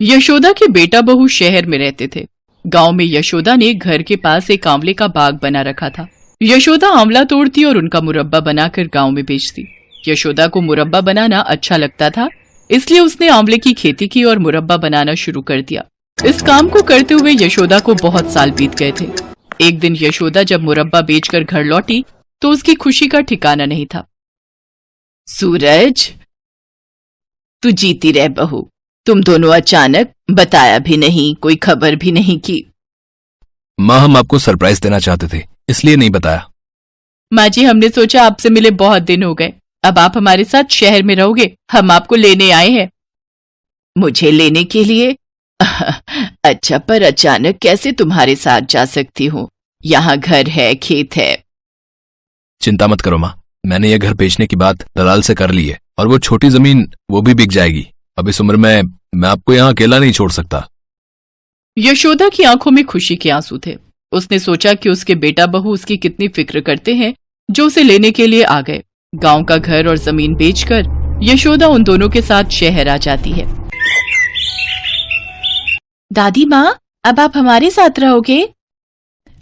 यशोदा के बेटा बहू शहर में रहते थे। गांव में यशोदा ने घर के पास एक आंवले का बाग बना रखा था। यशोदा आंवला तोड़ती और उनका मुरब्बा बनाकर गांव में बेचती। यशोदा को मुरब्बा बनाना अच्छा लगता था, इसलिए उसने आंवले की खेती की और मुरब्बा बनाना शुरू कर दिया। इस काम को करते हुए यशोदा को बहुत साल बीत गए थे। एक दिन यशोदा जब मुरब्बा बेचकर घर लौटी तो उसकी खुशी का ठिकाना नहीं था। सूरज, तू जीती रह बहू। तुम दोनों अचानक बताया भी नहीं, कोई खबर भी नहीं की। माँ, हम आपको सरप्राइज देना चाहते थे, इसलिए नहीं बताया। माँ जी, हमने सोचा आपसे मिले बहुत दिन हो गए, अब आप हमारे साथ शहर में रहोगे, हम आपको लेने आए हैं। मुझे लेने के लिए? अच्छा, पर अचानक कैसे तुम्हारे साथ जा सकती हूँ? यहाँ घर है, खेत है। चिंता मत करो माँ, मैंने ये घर बेचने की बात दलाल से कर ली है और वो छोटी जमीन वो भी बिक जाएगी। अब इस उम्र में मैं आपको यहाँ अकेला नहीं छोड़ सकता। यशोदा की आंखों में खुशी के आंसू थे। उसने सोचा कि उसके बेटा बहू उसकी कितनी फिक्र करते हैं, जो उसे लेने के लिए आ गए। गांव का घर और जमीन बेचकर यशोदा उन दोनों के साथ शहर आ जाती है। दादी माँ, अब आप हमारे साथ रहोगे?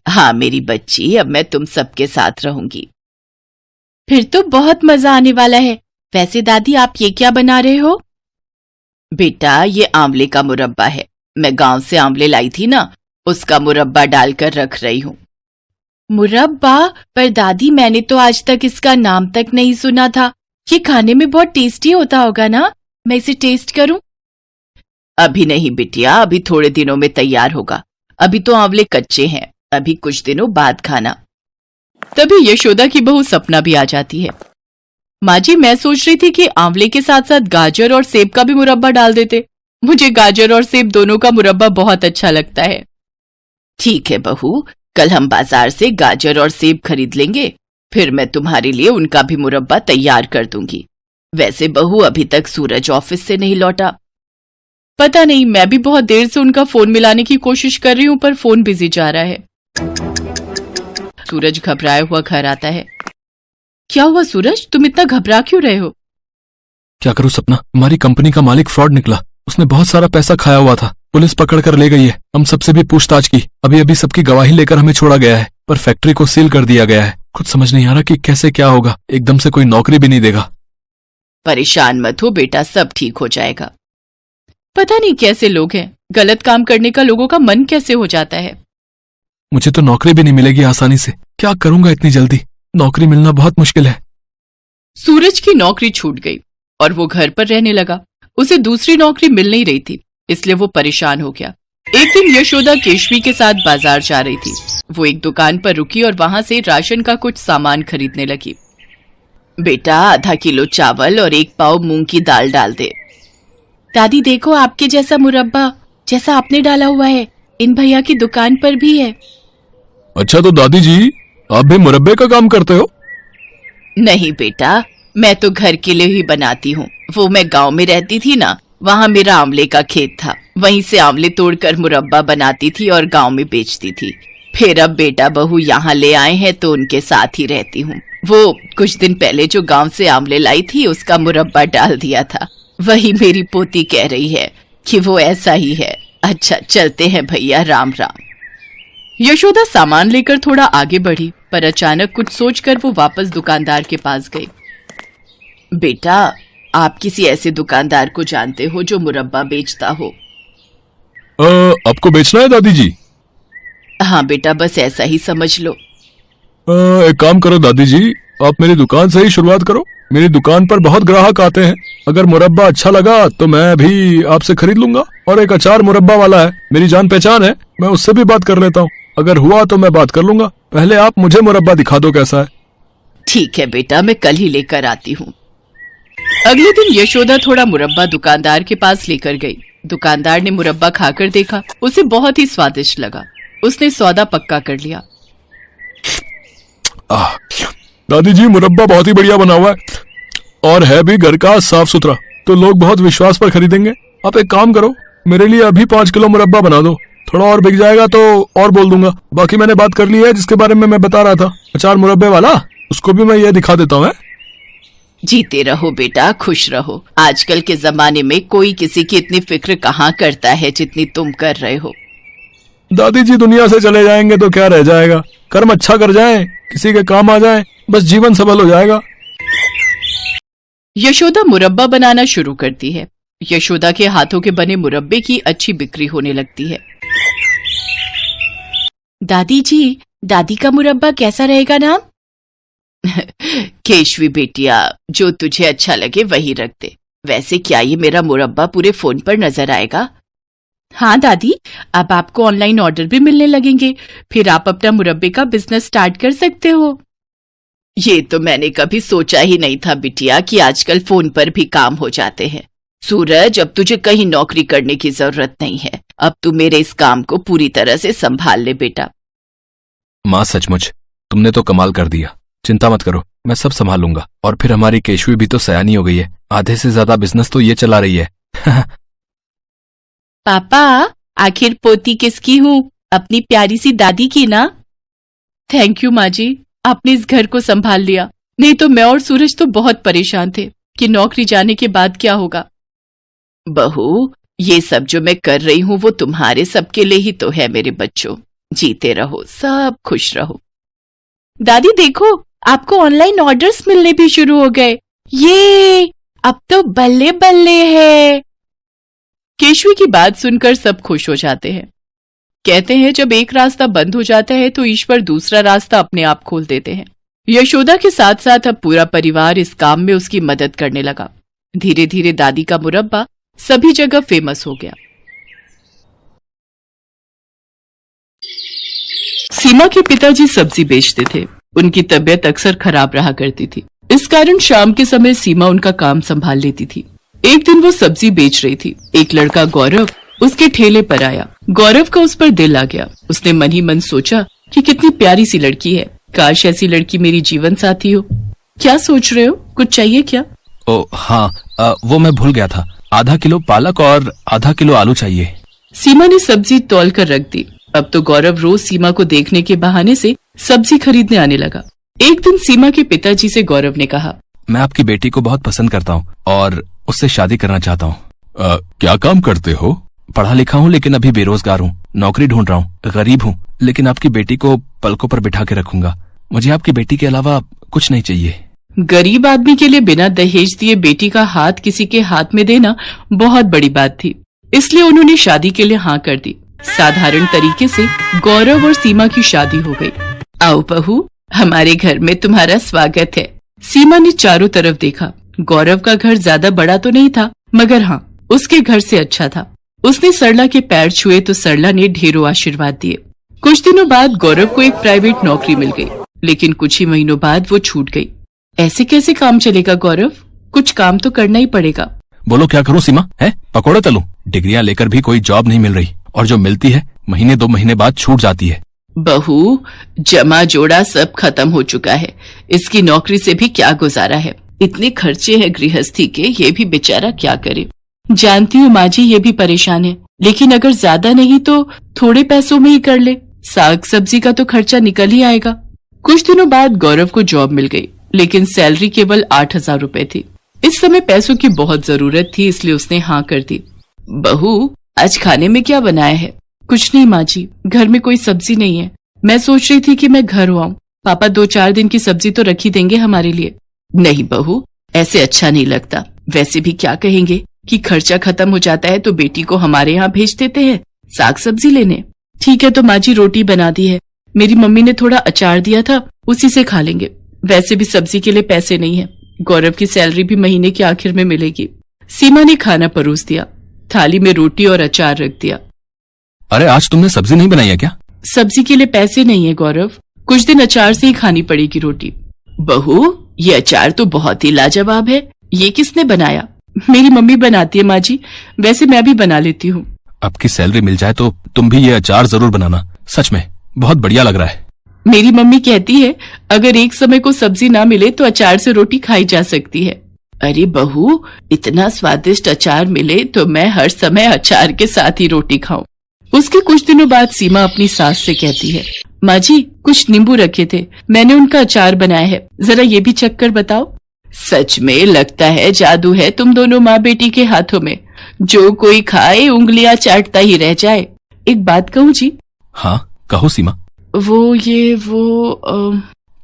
हाँ मेरी बच्ची, अब मैं तुम सबके साथ रहूंगी। फिर तो बहुत मजा आने वाला है। वैसे दादी, आप ये क्या बना रहे हो? बेटा, ये आंवले का मुरब्बा है। मैं गांव से आंवले लाई थी ना, उसका मुरब्बा डालकर रख रही हूँ। मुरब्बा? पर दादी, मैंने तो आज तक इसका नाम तक नहीं सुना था। ये खाने में बहुत टेस्टी होता होगा ना? मैं इसे टेस्ट करूं? अभी नहीं बिटिया, अभी थोड़े दिनों में तैयार होगा। अभी तो आंवले कच्चे हैं, अभी कुछ दिनों बाद खाना। तभी यशोदा की बहू सपना भी आ जाती है। माँ जी, मैं सोच रही थी कि आंवले के साथ साथ गाजर और सेब का भी मुरब्बा डाल देते। मुझे गाजर और सेब दोनों का मुरब्बा बहुत अच्छा लगता है। ठीक है बहू, कल हम बाजार से गाजर और सेब खरीद लेंगे, फिर मैं तुम्हारे लिए उनका भी मुरब्बा तैयार कर दूंगी। वैसे बहू, अभी तक सूरज ऑफिस से नहीं लौटा। पता नहीं, मैं भी बहुत देर से उनका फोन मिलाने की कोशिश कर रही हूँ, पर फोन बिजी जा रहा है। सूरज घबराया हुआ घर आता है। क्या हुआ सूरज, तुम इतना घबरा क्यों रहे हो? क्या करूं सपना, हमारी कंपनी का मालिक फ्रॉड निकला। उसने बहुत सारा पैसा खाया हुआ था। पुलिस पकड़ कर ले गई है। हम सबसे भी पूछताछ की, अभी अभी सबकी गवाही लेकर हमें छोड़ा गया है, पर फैक्ट्री को सील कर दिया गया है। कुछ समझ नहीं आ रहा कि कैसे क्या होगा। एकदम से कोई नौकरी भी नहीं देगा। परेशान मत हो बेटा, सब ठीक हो जाएगा। पता नहीं कैसे लोग हैं, गलत काम करने का लोगों का मन कैसे हो जाता है। मुझे तो नौकरी भी नहीं मिलेगी आसानी से। क्या करूंगा इतनी जल्दी? नौकरी मिलना बहुत मुश्किल है। सूरज की नौकरी छूट गई और वो घर पर रहने लगा। उसे दूसरी नौकरी मिल नहीं रही थी, इसलिए वो परेशान हो गया। एक दिन यशोदा केशवी के साथ बाजार जा रही थी। वो एक दुकान पर रुकी और वहां से राशन का कुछ सामान खरीदने लगी। बेटा, आधा किलो चावल और 1 पाव मूंग की दाल डाल दे। दादी देखो, आपके जैसा मुरब्बा जैसा आपने डाला हुआ है, इन भैया की दुकान पर भी है। अच्छा, तो दादी जी आप भी मुरब्बे का काम करते हो? नहीं बेटा, मैं तो घर के लिए ही बनाती हूँ। वो मैं गांव में रहती थी ना, वहाँ मेरा आंवले का खेत था। वहीं से आंवले तोड़कर मुरब्बा बनाती थी और गांव में बेचती थी। फिर अब बेटा बहू यहाँ ले आए हैं तो उनके साथ ही रहती हूँ। वो कुछ दिन पहले जो गांव से आंवले लाई थी, उसका मुरब्बा डाल दिया था। वही मेरी पोती कह रही है कि वो ऐसा ही है। अच्छा, चलते हैं भैया, राम राम। यशोदा सामान लेकर थोड़ा आगे बढ़ी, पर अचानक कुछ सोचकर वो वापस दुकानदार के पास गई। बेटा, आप किसी ऐसे दुकानदार को जानते हो जो मुरब्बा बेचता हो? आपको बेचना है दादी जी? हाँ बेटा, बस ऐसा ही समझ लो। एक काम करो दादी जी, आप मेरी दुकान से ही शुरुआत करो। मेरी दुकान पर बहुत ग्राहक आते हैं। अगर मुरब्बा अच्छा लगा तो मैं भी आपसे खरीद लूंगा। और एक अचार मुरब्बा वाला है, मेरी जान पहचान है, मैं उससे भी बात कर लेता हूँ। अगर हुआ तो मैं बात कर लूंगा। पहले आप मुझे मुरब्बा दिखा दो कैसा है। ठीक है बेटा, मैं कल ही लेकर आती हूँ। अगले दिन यशोदा थोड़ा मुरब्बा दुकानदार के पास लेकर गई। दुकानदार ने मुरब्बा खाकर देखा, उसे बहुत ही स्वादिष्ट लगा। उसने सौदा पक्का कर लिया। दादी जी, मुरब्बा बहुत ही बढ़िया बना हुआ है और है भी घर का साफ सुथरा, तो लोग बहुत विश्वास पर खरीदेंगे। आप एक काम करो, मेरे लिए अभी 5 किलो मुरब्बा बना दो। थोड़ा और बिक जाएगा तो और बोल दूंगा। बाकी मैंने बात कर ली है जिसके बारे में मैं बता रहा था, अचार मुरब्बे वाला, उसको भी मैं ये दिखा देता हूँ। जीते रहो बेटा, खुश रहो। आजकल के जमाने में कोई किसी की इतनी फिक्र कहाँ करता है जितनी तुम कर रहे हो। दादी जी दुनिया से चले जाएंगे तो क्या रह जाएगा? कर्म अच्छा कर जाएं, किसी के काम आ जाएं, बस जीवन सफल हो जाएगा। यशोदा मुरब्बा बनाना शुरू करती है। यशोदा के हाथों के बने मुरब्बे की अच्छी बिक्री होने लगती है। दादी जी, दादी का मुरब्बा कैसा रहेगा नाम? केशवी बेटिया, जो तुझे अच्छा लगे वही रख दे। वैसे क्या ये मेरा मुरब्बा पूरे फोन पर नजर आएगा? हाँ दादी, अब आपको ऑनलाइन ऑर्डर भी मिलने लगेंगे, फिर आप अपना मुरब्बे का बिजनेस स्टार्ट कर सकते हो। ये तो मैंने कभी सोचा ही नहीं था बिटिया कि आजकल फोन पर भी काम हो जाते हैं। सूरज, अब तुझे कहीं नौकरी करने की जरूरत नहीं है। अब तू मेरे इस काम को पूरी तरह से संभाल ले बेटा। माँ सचमुच तुमने तो कमाल कर दिया। चिंता मत करो, मैं सब संभाल लूंगा। और फिर हमारी केशवी भी तो सयानी हो गई है, आधे से ज्यादा बिजनेस तो ये चला रही है। पापा, आखिर पोती किसकी हूँ? अपनी प्यारी सी दादी की ना? थैंक यू माँ जी, आपने इस घर को संभाल लिया। नहीं तो मैं और सूरज तो बहुत परेशान थे कि नौकरी जाने के बाद क्या होगा। बहू, ये सब जो मैं कर रही हूँ वो तुम्हारे सबके लिए ही तो है मेरे बच्चों। जीते रहो, सब खुश रहो। दादी देखो, आपको ऑनलाइन ऑर्डर्स मिलने भी शुरू हो गए। ये अब तो बल्ले बल्ले है। केशवी की बात सुनकर सब खुश हो जाते हैं। कहते हैं जब एक रास्ता बंद हो जाता है तो ईश्वर दूसरा रास्ता अपने आप खोल देते हैं। यशोदा के साथ साथ अब पूरा परिवार इस काम में उसकी मदद करने लगा। धीरे धीरे दादी का मुरब्बा सभी जगह फेमस हो गया। सीमा के पिताजी सब्जी बेचते थे। उनकी तबीयत अक्सर खराब रहा करती थी। इस कारण शाम के समय सीमा उनका काम संभाल लेती थी। एक दिन वो सब्जी बेच रही थी। एक लड़का गौरव उसके ठेले पर आया। गौरव का उस पर दिल आ गया। उसने मन ही मन सोचा कि कितनी प्यारी सी लड़की है, काश ऐसी लड़की मेरी जीवन साथी हो। क्या सोच रहे हो, कुछ चाहिए क्या? ओ हाँ, वो मैं भूल गया था। आधा किलो पालक और आधा किलो आलू चाहिए। सीमा ने सब्जी तौल कर रख दी। अब तो गौरव रोज सीमा को देखने के बहाने से सब्जी खरीदने आने लगा। एक दिन सीमा के पिताजी से गौरव ने कहा, मैं आपकी बेटी को बहुत पसंद करता हूँ और उससे शादी करना चाहता हूँ। क्या काम करते हो? पढ़ा लिखा हूँ लेकिन अभी बेरोजगार हूँ, नौकरी ढूंढ रहा हूँ। गरीब हूँ लेकिन आपकी बेटी को पलकों पर बिठा के रखूंगा। मुझे आपकी बेटी के अलावा कुछ नहीं चाहिए। गरीब आदमी के लिए बिना दहेज दिए बेटी का हाथ किसी के हाथ में देना बहुत बड़ी बात थी, इसलिए उन्होंने शादी के लिए हाँ कर दी। साधारण तरीके से गौरव और सीमा की शादी हो गई। आओ बहू, हमारे घर में तुम्हारा स्वागत है। सीमा ने चारों तरफ देखा। गौरव का घर ज्यादा बड़ा तो नहीं था, मगर हाँ, उसके घर से अच्छा था। उसने सरला के पैर छुए तो सरला ने ढेरों आशीर्वाद दिए। कुछ दिनों बाद गौरव को एक प्राइवेट नौकरी मिल गई, लेकिन कुछ ही महीनों बाद वो छूट गई। ऐसे कैसे काम चलेगा गौरव? कुछ काम तो करना ही पड़ेगा। बोलो क्या करूं सीमा? है पकौड़े तलूं? डिग्रियां लेकर भी कोई जॉब नहीं मिल रही, और जो मिलती है महीने 2 महीने बाद छूट जाती है। बहू, जमा जोड़ा सब खत्म हो चुका है। इसकी नौकरी से भी क्या गुजारा है। इतने खर्चे हैं गृहस्थी के, ये भी बेचारा क्या करे। जानती हूँ माँ जी, ये भी परेशान है, लेकिन अगर ज्यादा नहीं तो थोड़े पैसों में ही कर ले। साग सब्जी का तो खर्चा निकल ही आएगा। कुछ दिनों बाद गौरव को जॉब मिल गई, लेकिन सैलरी केवल 8,000 रुपए थी। इस समय पैसों की बहुत जरूरत थी, इसलिए उसने हाँ कर दी। बहू, आज खाने में क्या बनाया है? कुछ नहीं माँ जी, घर में कोई सब्जी नहीं है। मैं सोच रही थी कि मैं घर आऊं। पापा 2-4 दिन की सब्जी तो रखी देंगे हमारे लिए। नहीं बहू, ऐसे अच्छा नहीं लगता। वैसे भी क्या कहेंगे कि खर्चा खत्म हो जाता है तो बेटी को हमारे यहाँ भेज देते हैं साग सब्जी लेने। ठीक है तो माँ जी, रोटी बना दी है। मेरी मम्मी ने थोड़ा अचार दिया था, उसी से खा लेंगे। वैसे भी सब्जी के लिए पैसे नहीं है। गौरव की सैलरी भी महीने के आखिर में मिलेगी। सीमा ने खाना परोस दिया। थाली में रोटी और अचार रख दिया। अरे आज तुमने सब्जी नहीं बनाई है क्या? सब्जी के लिए पैसे नहीं है गौरव, कुछ दिन अचार से ही खानी पड़ेगी रोटी। बहू, ये अचार तो बहुत ही लाजवाब है। ये किसने बनाया? मेरी मम्मी बनाती है माँ जी, वैसे मैं भी बना लेती हूँ। आपकी सैलरी मिल जाए तो तुम भी ये अचार जरूर बनाना, सच में बहुत बढ़िया लग रहा है। मेरी मम्मी कहती है अगर एक समय को सब्जी ना मिले तो अचार से रोटी खाई जा सकती है। अरे बहू, इतना स्वादिष्ट अचार मिले तो मैं हर समय अचार के साथ ही रोटी खाऊं। उसके कुछ दिनों बाद सीमा अपनी सास से कहती है, माँ जी कुछ नींबू रखे थे, मैंने उनका अचार बनाया है, जरा ये भी चख कर बताओ। सच में लगता है जादू है तुम दोनों माँ बेटी के हाथों में। जो कोई खाए उंगलियां चाटता ही रह जाए। एक बात कहूँ जी? हाँ कहो सीमा।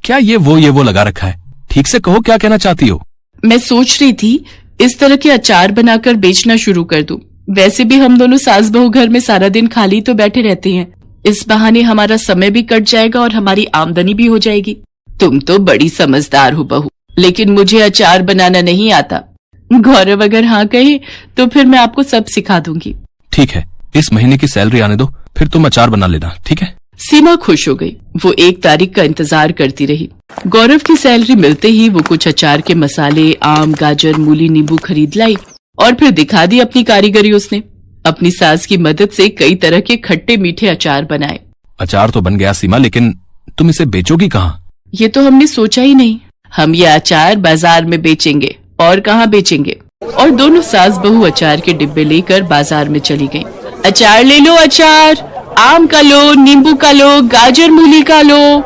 क्या ये वो लगा रखा है? ठीक से कहो, क्या कहना चाहती हो? मैं सोच रही थी इस तरह के अचार बनाकर बेचना शुरू कर दूं। वैसे भी हम दोनों सास बहू घर में सारा दिन खाली तो बैठे रहते हैं। इस बहाने हमारा समय भी कट जाएगा और हमारी आमदनी भी हो जाएगी। तुम तो बड़ी समझदार हो बहू, लेकिन मुझे अचार बनाना नहीं आता। गौरव अगर हाँ कहे तो फिर मैं आपको सब सिखा दूंगी। ठीक है, इस महीने की सैलरी आने दो, फिर तुम अचार बना लेना, ठीक है? सीमा खुश हो गई। वो 1 तारीख का इंतजार करती रही। गौरव की सैलरी मिलते ही वो कुछ अचार के मसाले, आम, गाजर, मूली, नींबू खरीद लाई और फिर दिखा दी अपनी कारीगरी उसने। अपनी सास की मदद से कई तरह के खट्टे मीठे अचार बनाए। अचार तो बन गया सीमा, लेकिन तुम इसे बेचोगी कहाँ? ये तो हमने सोचा ही नहीं। हम ये अचार बाजार में बेचेंगे, और कहाँ बेचेंगे। और दोनों सास बहू अचार के डिब्बे लेकर बाजार में चली गईं। अचार ले लो, अचार आम का लो, नींबू का लो, गाजर मूली का लो।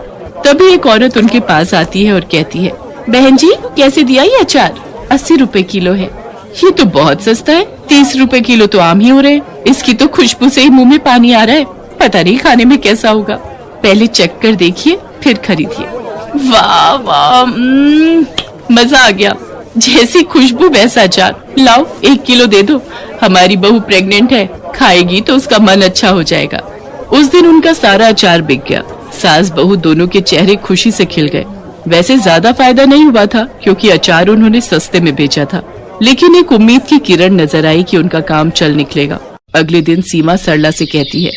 तभी एक औरत उनके पास आती है और कहती है, बहन जी कैसे दिया ये अचार? 80 रुपए किलो है। ये तो बहुत सस्ता है। 30 रुपए किलो तो आम ही हो रहे। इसकी तो खुशबू से ही मुंह में पानी आ रहा है। पता नहीं खाने में कैसा होगा। पहले चख कर देखिए फिर खरीदिए। वाह वाह, मजा आ गया। जैसी खुशबू वैसा अचार। लाओ 1 किलो दे दो। हमारी बहू प्रेग्नेंट है, खाएगी तो उसका मन अच्छा हो जाएगा। उस दिन उनका सारा अचार बिक गया। सास बहू दोनों के चेहरे खुशी से खिल गए। वैसे ज्यादा फायदा नहीं हुआ था क्योंकि अचार उन्होंने सस्ते में बेचा था, लेकिन एक उम्मीद की किरण नजर आई कि उनका काम चल निकलेगा। अगले दिन सीमा सरला से कहती है,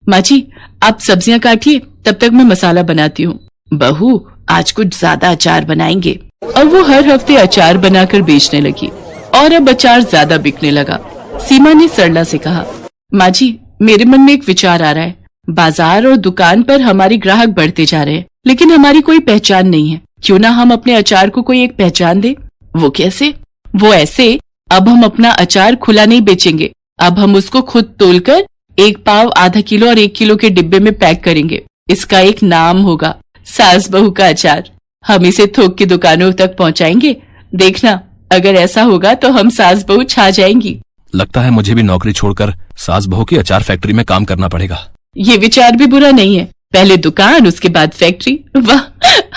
माँ जी आप सब्जियां काटिए, तब तक मैं मसाला बनाती हूँ। बहू आज कुछ ज्यादा अचार बनाएंगे। और वो हर हफ्ते अचार बनाकर बेचने लगी और अब अचार ज्यादा बिकने लगा। सीमा ने सरला से कहा, माँ जी मेरे मन में एक विचार आ रहा है। बाजार और दुकान पर हमारे ग्राहक बढ़ते जा रहे हैं, लेकिन हमारी कोई पहचान नहीं है। क्यों ना हम अपने अचार को कोई एक पहचान दे? वो कैसे? वो ऐसे, अब हम अपना अचार खुला नहीं बेचेंगे। अब हम उसको खुद तोलकर 1 पाव, आधा किलो और 1 किलो के डिब्बे में पैक करेंगे। इसका एक नाम होगा सास बहू का अचार। हम इसे थोक की दुकानों तक पहुंचाएंगे। देखना अगर ऐसा होगा तो हम सास बहू छा जाएंगी। लगता है मुझे भी नौकरी छोड़कर सास बहू की अचार फैक्ट्री में काम करना पड़ेगा। ये विचार भी बुरा नहीं है। पहले दुकान उसके बाद फैक्ट्री। वाह,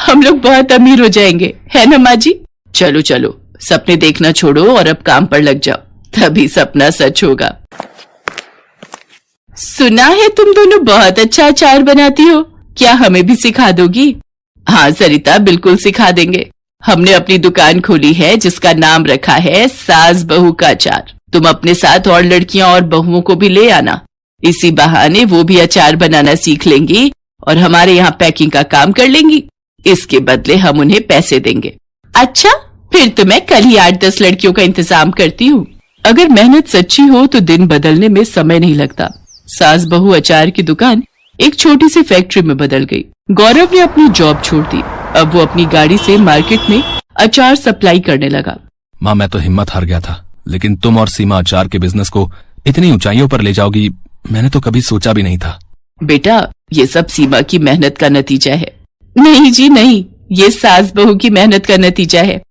हम लोग बहुत अमीर हो जाएंगे, है ना माँ जी? चलो चलो सपने देखना छोड़ो और अब काम पर लग जाओ, तभी सपना सच होगा। सुना है तुम दोनों बहुत अच्छा अचार बनाती हो, क्या हमें भी सिखा दोगी? हाँ सरिता, बिल्कुल सिखा देंगे। हमने अपनी दुकान खोली है जिसका नाम रखा है सास बहू का अचार। तुम अपने साथ और लड़कियां और बहुओं को भी ले आना। इसी बहाने वो भी अचार बनाना सीख लेंगी और हमारे यहाँ पैकिंग का काम कर लेंगी। इसके बदले हम उन्हें पैसे देंगे। अच्छा, फिर तो मैं कल ही 8-10 लड़कियों का इंतजाम करती हूँ। अगर मेहनत सच्ची हो तो दिन बदलने में समय नहीं लगता। सास बहू अचार की दुकान एक छोटी सी फैक्ट्री में बदल गई। गौरव ने अपनी जॉब छोड़ दी। अब वो अपनी गाड़ी से मार्केट में अचार सप्लाई करने लगा। माँ मैं तो हिम्मत हार गया था, लेकिन तुम और सीमा अचार के बिजनेस को इतनी ऊंचाइयों पर ले जाओगी, मैंने तो कभी सोचा भी नहीं था। बेटा ये सब सीमा की मेहनत का नतीजा है। नहीं जी नहीं, ये सास बहू की मेहनत का नतीजा है।